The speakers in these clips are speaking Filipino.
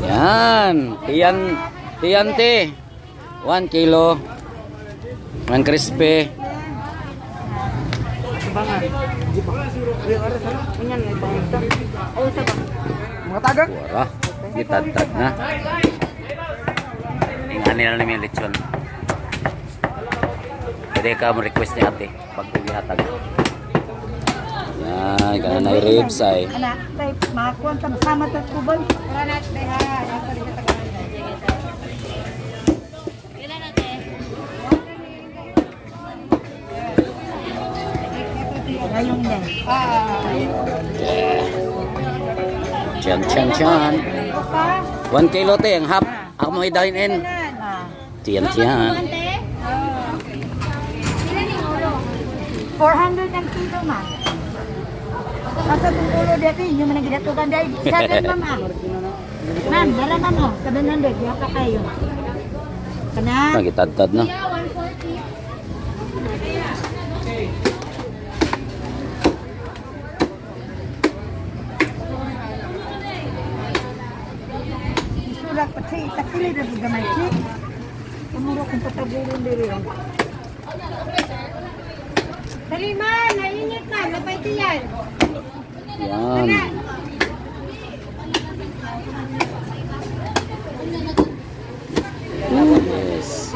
Yan. TNT. 1 kilo. Ng crispy. Mga tagak. Wala. Gitad-tad na. Ingani na namin yung lechon. Pwede ka mo-request ni ate pag ihatag. Yan, ganun na ribs ay. Anak, tayo makakuha ang sama ito kubol. Anak, tayo ha. Ayun din. Tiyan. 1 kilo te, ang half. Ako mo i-dine in. Tiyan. 400 ang kilo, ma'am. Kasi itong ulo dito, yung mga ginatugan dahil. 7, ma'am. Ma'am, dala ma'am, 700. Diya ka kayo. Kana? Nagitad-tad na. Isulat pa siya. Takili na sa gamay siya. Kamuro kong pataburon diri yun. Dali man, nainit na. Lapay tiyan. Yan. Yes.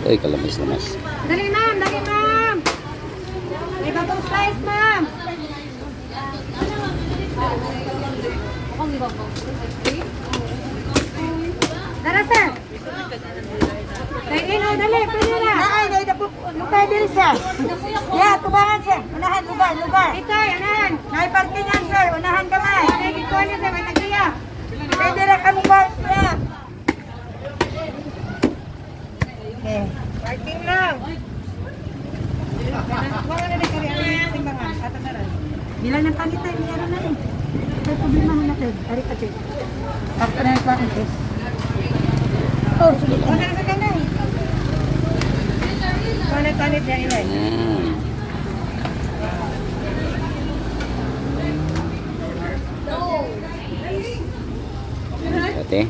Ay, kalamis-lamas. Dali ma'am, dali ma'am. May bagong slice ma'am. Tara sir. Dali, dali, pwede na. Ay, lukay din sir. Yeah, tubangan sir. Unahan, lugar. Ito, unahan. Naiparkingan sir, unahan kamay. Pwede ko niya sir, may nagkaya. Pwede na kami park sir. Okay. Parking lang. Wala na nagkari ang simbangan. Atataran. Bilang ng panitan, meron na rin. May problemahan natin. Ari kasi. After na yung panitan. Oh, sige. Wala na sa kanay. Palit niya ilay. Ate.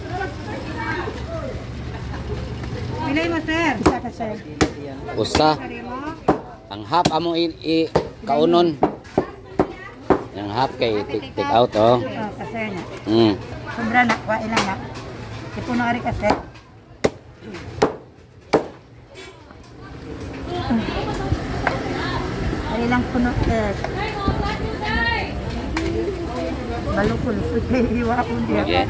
Pilay mo, sir. Isa ka, sir. Usa. Ang half amo kaunon. Yang half kay take out oh. Oh, kasir na. Sobra na, wa ilang na. Ipuno ari kasi. Ay ilang puno eh. Balukol, sige, hiwa ko diya.